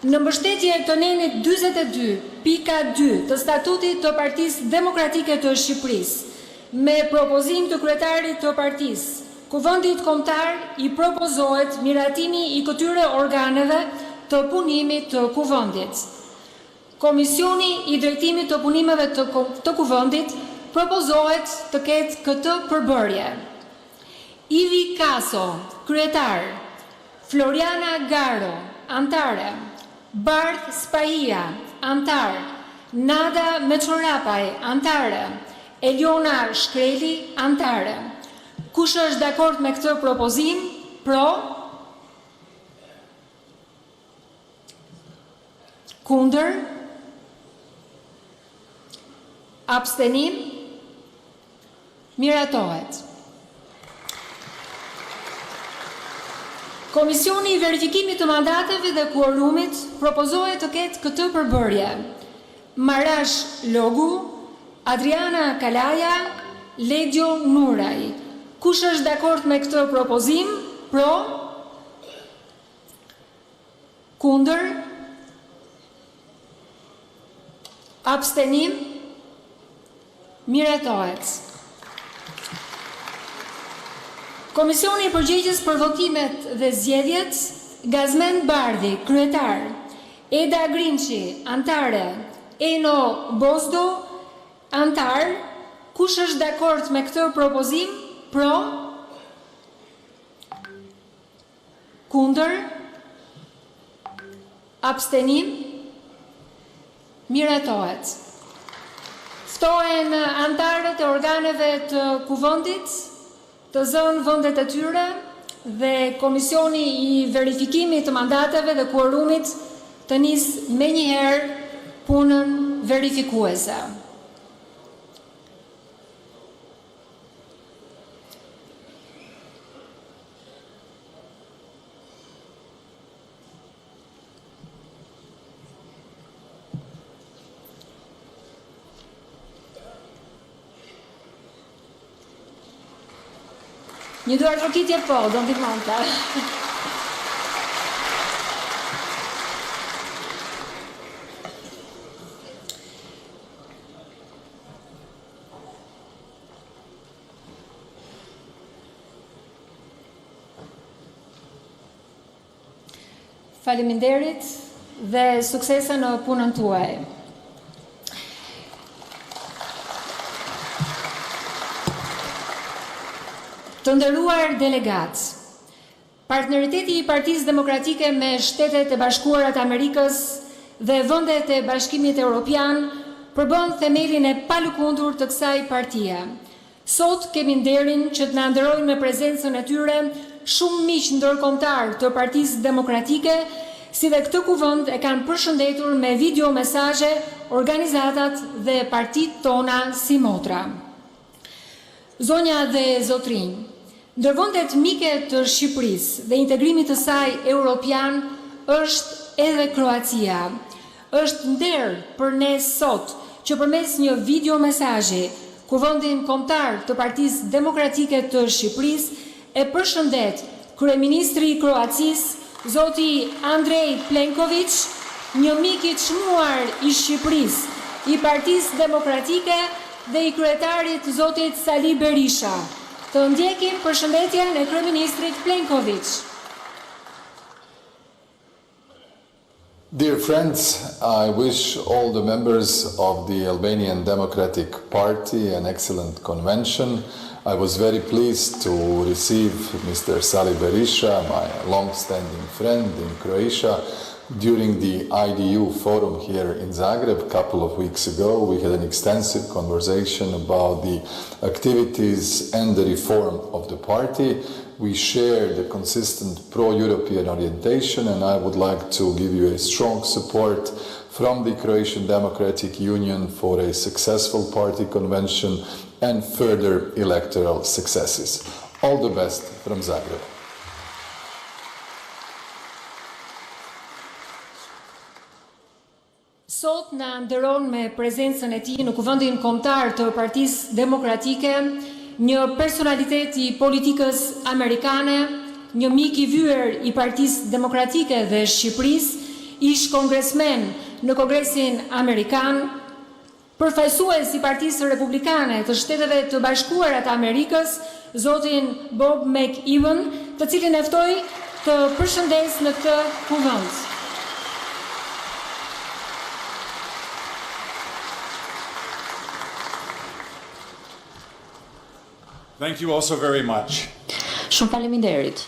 Në mbështetje të nenit 42.2 të statutit të Partisë Demokratike të Shqipërisë, me propozim të kryetarit të partisë, Kuvendit Kombëtar i propozohet miratimi i këtyre organeve të punimit të Kuvendit. Komisioni i drejtimit të punimeve të Kuvendit propozohet të ketë këtë përbërje: Ivi Kaso, kryetar; Floriana Garo, antare; Bardh Spahia, antar; Nada Meçorapaj, antare; Eliona Shkreli, antare. Kush është dakord me këtë propozim? Pro? Kundër? Abstenim? Miratohet. Komisioni i verifikimit të mandateve dhe kuorumit propozohet të ketë këtë përbërje: Marash Logu, Adriana Kalaja, Legjo Nuraj. Kush është dakord me këtë propozim? Pro? Kundër? Abstenim? Miratohet. Komisioni i përgjegjës për votimet dhe zgjedhjet, Gazmend Bardhi, kryetar; Eda Grinçi, antare; Eno Bozdo, antar. Kush është dakord me këtë propozim? Pro? Kundër? Abstenim? Miratohet. Ftohen antarët e organeve të Kuvendit të zënë vendet e tyre dhe Komisioni i verifikimit të mandateve dhe kuorumit të nisë menjëherë punën verifikuese. Një duar trokitje po, do ndihmonte. Faleminderit dhe suksese në punën tuaj. Të nderuar delegatë, partneriteti i Partisë Demokratike me Shtetet e Bashkuara të Amerikës dhe vendet e Bashkimit Evropian përbën themelin e palëkundur të kësaj partie. Sot kemi nderin që të na nderojnë me prezencën e tyre shumë miq ndërkombëtar të Partisë Demokratike, si dhe këtë kuvend e kanë përshëndetur me video mesazhe organizatat dhe partitë tona si motra. Zonja dhe zotrinj, ndër vendet mike të Shqipërisë dhe integrimit të saj europian është edhe Kroacia. Është nder për ne sot që përmes një video mesazhi Kuvendin Kombëtar të Partisë Demokratike të Shqipërisë e përshëndet kryeministri i Kroacisë, zoti Andrej Plenković, një mik i çmuar i Shqipërisë, i Partisë Demokratike dhe i kryetarit zotit Sali Berisha. Të ndjekim përshëndetjen e kryeministrit Plenković. Dear friends, I wish all the members of the Albanian Democratic Party an excellent convention. I was very pleased to receive Mr. Sali Berisha, my long-standing friend in Croatia, during the IDU forum here in Zagreb a couple of weeks ago. We had an extensive conversation about the activities and the reform of the party. We share the consistent pro-European orientation, and I would like to give you a strong support from the Croatian Democratic Union for a successful party convention and further electoral successes. All the best from Zagreb. Sot na nderon me prezencën e tij në Kuvendin Kombëtar të Partisë Demokratike një personalitet i politikës amerikane, një mik i vyer i Partisë Demokratike dhe Shqipërisë, ish kongresmen në Kongresin Amerikan, përfaqësues i Partisë Republikane të Shteteve të Bashkuara të Amerikës, zotin Bob McEwen, të cilin e ftoj të përshëndes në këtë kuvend. Thank you also very much. Shumë faleminderit.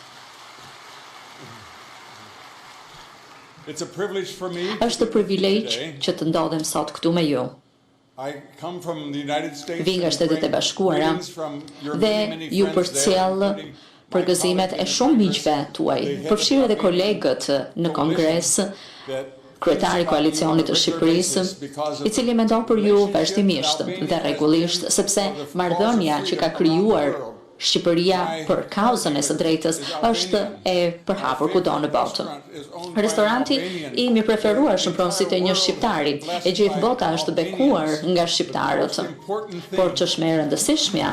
It's a privilege for me. Është privilegj që të ndodhem sot këtu me ju. I come from the United States. Vi nga Shtetet e Bashkuara dhe ju përcjell përgëzimet e shumë miqve tuaj, përfshirë edhe kolegët në Kongres, kryetari i koalicionit të Shqipërisë, i cili mendon për ju vazhdimisht dhe rregullisht, sepse marrëdhënia që ka krijuar Shqipëria për kauzën e së drejtës është e përhapur kudo në botë. Restoranti im i preferuar shëmpron si të një shqiptari, e gjithë bota është bekuar nga shqiptarët, por ç'është më e rëndësishmja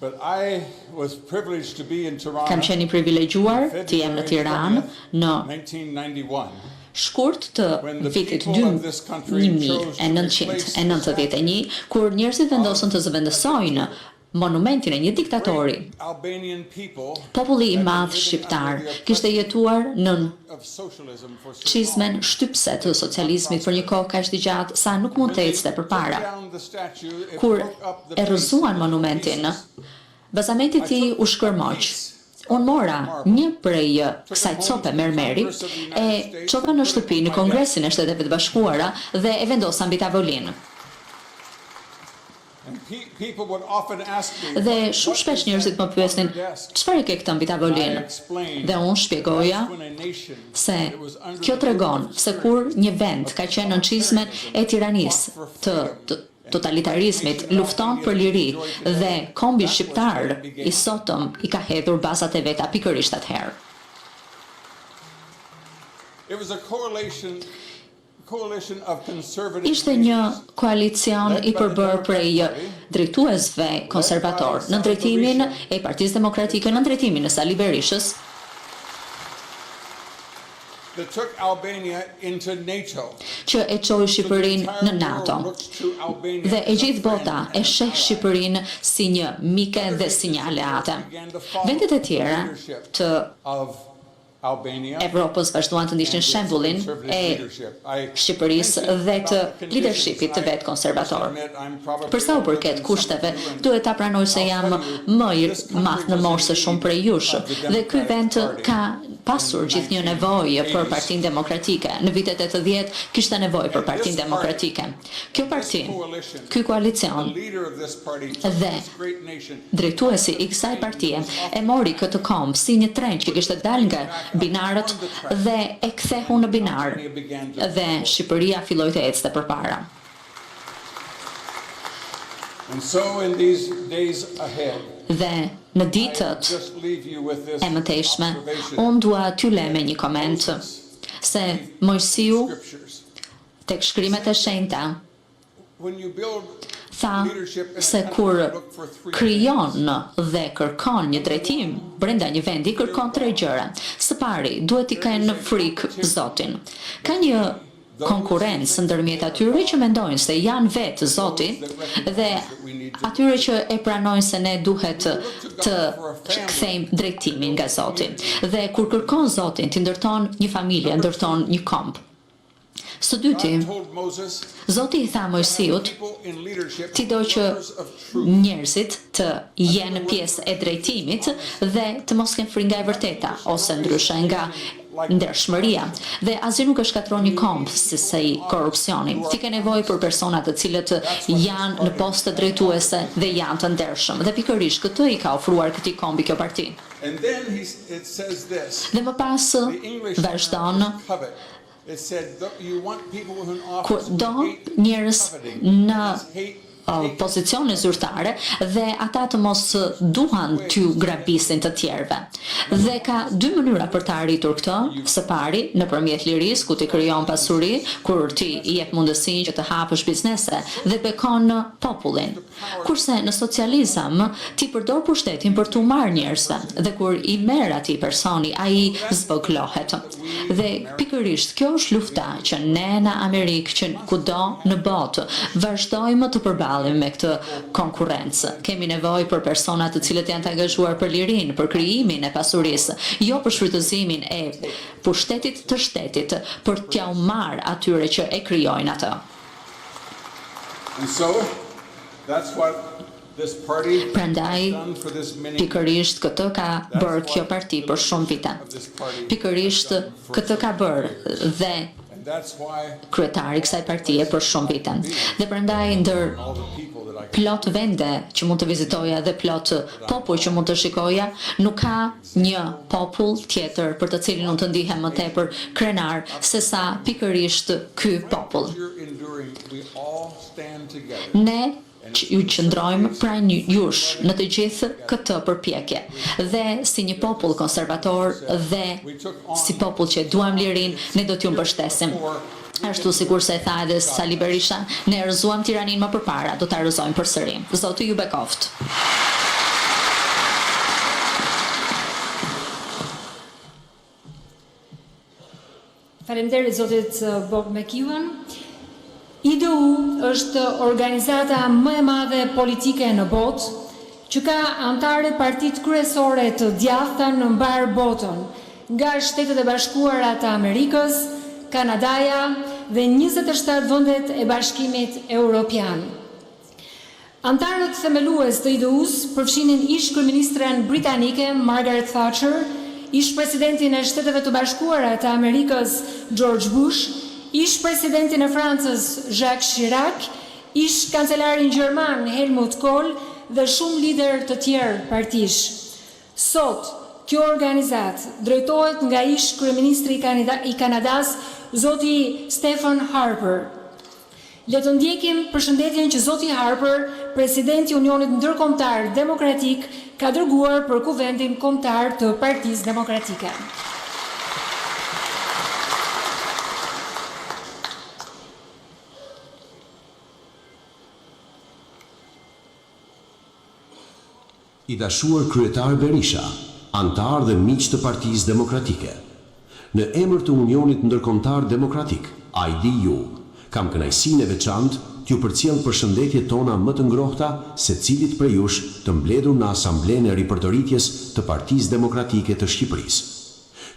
But I was privileged to be in Toronto. kam qenë i privilegjuar të jem në Tiranë në 1991. shkurt të vitit 1991, kur njerëzit vendosën të zëvendësojnë monumentin e një diktatori. Albanian people Populli i madh shqiptar kishte jetuar në of socialism for so çizmen shtypse të socializmit për një kohë kaq të gjatë sa nuk mund të ecte përpara. down the statue, it Kur broke up the e rrëzuan monumentin, bazamenti i tij u shkërmoq. Unë mora një prej kësaj cope mermeri e çopa në shtëpi në Kongresin e Shteteve të Bashkuara dhe e vendosa mbi tavolinë. And people would often ask me. Dhe shumë shpesh njerëzit më pyesin, çfarë e ke këtë mbi tavolinë? Dhe unë shpjegoja se kjo tregon se kur një vend ka qenë në çizmen e tiranisë të totalitarizmit, lufton për liri dhe kombi shqiptar i sotëm i ka hedhur bazat e veta pikërisht atëherë. It was a coalition of conservative. Ishte një koalicion i përbërë prej drejtuesve konservator në drejtimin e Partisë Demokratike, në drejtimin e Sali Berishës, that took Albania into NATO. që e çoi Shqipërinë në NATO. Dhe e gjithë bota e sheh Shqipërinë si një mike dhe si një aleate. Vendet e tjera të Of Albania. Evropës vazhduan të ndiqnin shembullin e Shqipërisë dhe të leadershipit të vet konservator. Për sa u përket kushteve, duhet ta pranoj se jam më i madh në moshë se shumë prej jush, dhe ky vend ka pasur gjithnjë nevojë për Partinë Demokratike. Në vitet 80 kishte nevojë për Partinë Demokratike. Kjo parti, ky koalicion dhe drejtuesi i kësaj partie e mori këtë komb si një tren që kishte dalë nga binarët dhe e kthehu në binar dhe Shqipëria filloi të ecte përpara. And so in these days ahead, Dhe në ditët just leave you with this e mëtejshme, observation. unë dua t'ju leme një koment se Mojsiu Scriptures. tek shkrimet e shenjta When you build tha se kur krijon dhe kërkon një drejtim brenda një vendi, kërkon tre gjëra. Së pari, duhet i kenë frikë Zotin. Ka një konkurrencë ndërmjet atyre që mendojnë se janë vetë Zoti dhe atyre që e pranojnë se ne duhet të kthejmë drejtimin nga Zoti. Dhe kur kërkon Zotin, ti ndërton një familje, ndërton një komb. Së dyti, God told Moses, Zoti i tha Mojsiut, people in leadership, ti do që members of truth. njerëzit të jenë pjesë e drejtimit dhe të mos kenë frikë nga e vërteta, ose ndryshe nga ndershmëria. Dhe asgjë nuk e shkatron një komb si i korrupsioni. Ti ke nevojë për persona të cilët janë në poste drejtuese dhe janë të ndershëm. Dhe pikërisht këtë i ka ofruar këtij kombi kjo parti. And then it says this. Dhe më pas The English vazhdon covet. It said you want people who ku often do hate njerëz coveting. në Hate pozicione zyrtare dhe ata të mos duan t'ju grabisin të tjerëve. Dhe ka dy mënyra për të arritur këtë, së pari nëpërmjet lirisë ku ti krijon pasuri, kur ti i jep mundësinë që të hapësh biznese dhe bekon popullin. Kurse në socializëm ti përdor pushtetin për t'u marrë njerëzve dhe kur i merr atij personi, ai zboglohet. Dhe pikërisht kjo është lufta që ne në Amerikë, që kudo në botë vazhdojmë të përballim me këtë konkurrencë. Kemi nevojë për persona të cilët janë të angazhuar për lirinë, për krijimin e pasurisë, jo për shfrytëzimin e pushtetit të shtetit për t'ja u marrë atyre që e krijojnë atë. Prandaj, pikërisht këtë ka bërë kjo parti për shumë vite. Pikërisht këtë ka bërë dhe kryetari i kësaj partie për shumë vite. Dhe prandaj ndër plot vende që mund të vizitoja dhe plot popull që mund të shikoja, nuk ka një popull tjetër për të cilin unë të ndihem më tepër krenar se sa pikërisht ky popull. Ne ju qëndrojmë pranë jush në të gjithë këtë përpjekje. Dhe si një popull konservator dhe si popull që duam lirinë, ne do t'ju mbështesim. Ashtu sikur se e tha edhe Sali Berisha, ne rrëzuam tiranin më përpara, do ta rrëzojmë përsëri. Zoti ju bekoft. Faleminderit zotit Bob McEwen. IDU është organizata më e madhe politike në botë, që ka anëtare partitë kryesore të djathta në mbar botën, nga Shtetet e Bashkuara të Amerikës, Kanadaja dhe 27 vendet e Bashkimit Evropian. Anëtarët themelues të IDU-s përfshinin ish kryeministren britanike Margaret Thatcher, ish presidentin e Shteteve të Bashkuara të Amerikës George Bush, ish presidentin e Francës Jacques Chirac, ish kancelarin gjerman Helmut Kohl dhe shumë lider të tjerë partish. Sot, kjo organizat drejtohet nga ish kryeministri i Kanadas, zoti Stephen Harper. Le të ndjekim përshëndetjen që zoti Harper, presidenti i Unionit Ndërkombëtar Demokratik, ka dërguar për Kuvendin Kombëtar të Partisë Demokratike. I dashuar kryetar Berisha, antar dhe miq të Partisë Demokratike. Në emër të Unionit Ndërkombëtar Demokratik, IDU, kam kënaqësinë e veçantë t'ju përcjell përshëndetjet tona më të ngrohta secilit prej jush të mbledhur në Asamblenë e Ripërtëritjes të Partisë Demokratike të Shqipërisë.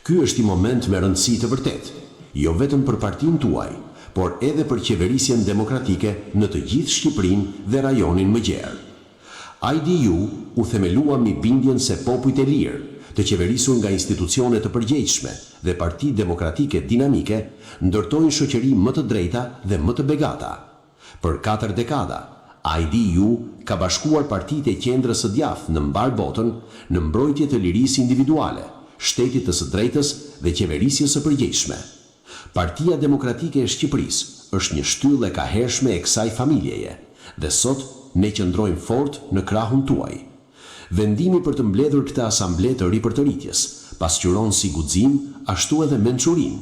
Ky është i moment me rëndësi të vërtetë, jo vetëm për partinë tuaj, por edhe për qeverisjen demokratike në të gjithë Shqipërinë dhe rajonin më gjerë. IDU u themelua mbi bindjen se popujt e lirë, të qeverisur nga institucione të përgjegjshme dhe parti demokratike dinamike, ndërtojnë shoqëri më të drejta dhe më të begata. Për 4 dekada, IDU ka bashkuar partitë e qendrës së djathtë në mbar botën në mbrojtje të lirisë individuale, shtetit të së drejtës dhe qeverisjes së përgjegjshme. Partia Demokratike e Shqipërisë është një shtyllë e kahershme e kësaj familjeje dhe sot ne qëndrojmë fort në krahun tuaj. Vendimi për të mbledhur këtë asamble të ripërtëritjes pasqyron si guxim, ashtu edhe mençurinë.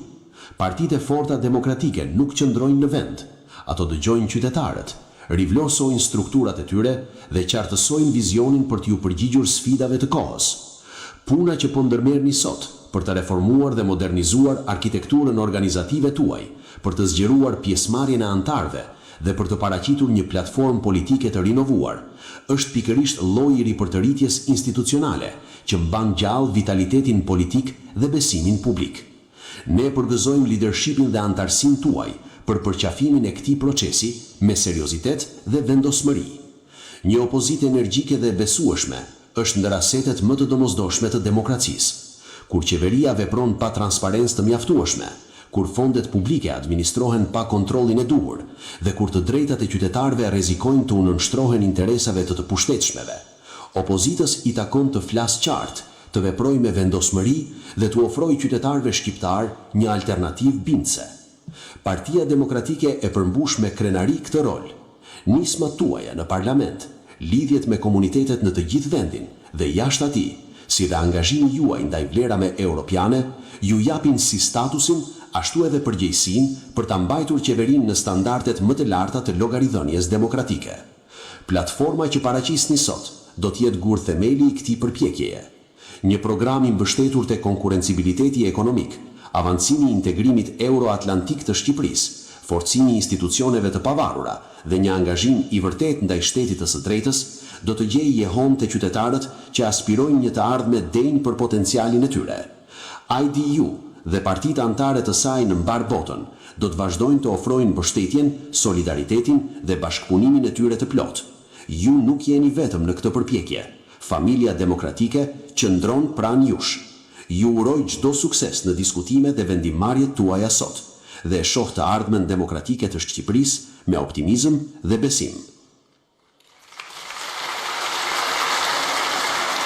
Partitë e forta demokratike nuk qëndrojnë në vend. Ato dëgjojnë qytetarët, rivlosojnë strukturat e tyre dhe qartësojnë vizionin për t'ju përgjigjur sfidave të kohës. Puna që po ndërmerrni sot për të reformuar dhe modernizuar arkitekturën organizative tuaj, për të zgjeruar pjesëmarrjen e antarëve dhe për të paraqitur një platformë politike të rinovuar, është pikërisht lloji i ripërtëritjes institucionale që mban gjallë vitalitetin politik dhe besimin publik. Ne përgëzojmë leadershipin dhe antarësinë tuaj për përqafimin e këtij procesi me seriozitet dhe vendosmëri. Një opozitë energjike dhe besueshme është ndër asetet më të domosdoshme të demokracisë. Kur qeveria vepron pa transparencë të mjaftueshme, kur fondet publike administrohen pa kontrollin e duhur dhe kur të drejtat e qytetarëve rrezikojnë të nënshtrohen interesave të pushtetshmeve, opozitës i takon të flasë qartë, të veprojë me vendosmëri dhe të ofrojë qytetarëve shqiptar një alternativë bindse. Partia Demokratike e përmbush me krenari këtë rol. nismat tuaja në parlament, lidhjet me komunitetet në të gjithë vendin dhe jashtë atij, si dhe angazhimi juaj ndaj vlerave europiane, ju japin si statusin, ashtu edhe përgjegjësinë për ta mbajtur qeverinë në standardet më të larta të llogaridhënies demokratike. Platforma që paraqisni sot do të jetë gur themeli i këtij përpjekjeje. Një program i mbështetur te konkurencibiliteti ekonomik, avancimi i integrimit euroatlantik të Shqipërisë, forcimi i institucioneve të pavarura dhe një angazhim i vërtet ndaj shtetit të së drejtës do të gjejë jehon te qytetarët që aspirojnë një të ardhme denj për potencialin e tyre. IDU dhe partitë anëtare të saj në mbar botën do të vazhdojnë të ofrojnë mbështetjen, solidaritetin dhe bashkëpunimin e tyre të plotë. Ju nuk jeni vetëm në këtë përpjekje. Familja demokratike qëndron pranë jush. Ju uroj çdo sukses në diskutimet dhe vendimarrjet tuaja sot dhe e shoh të ardhmen demokratike të Shqipërisë me optimizëm dhe besim.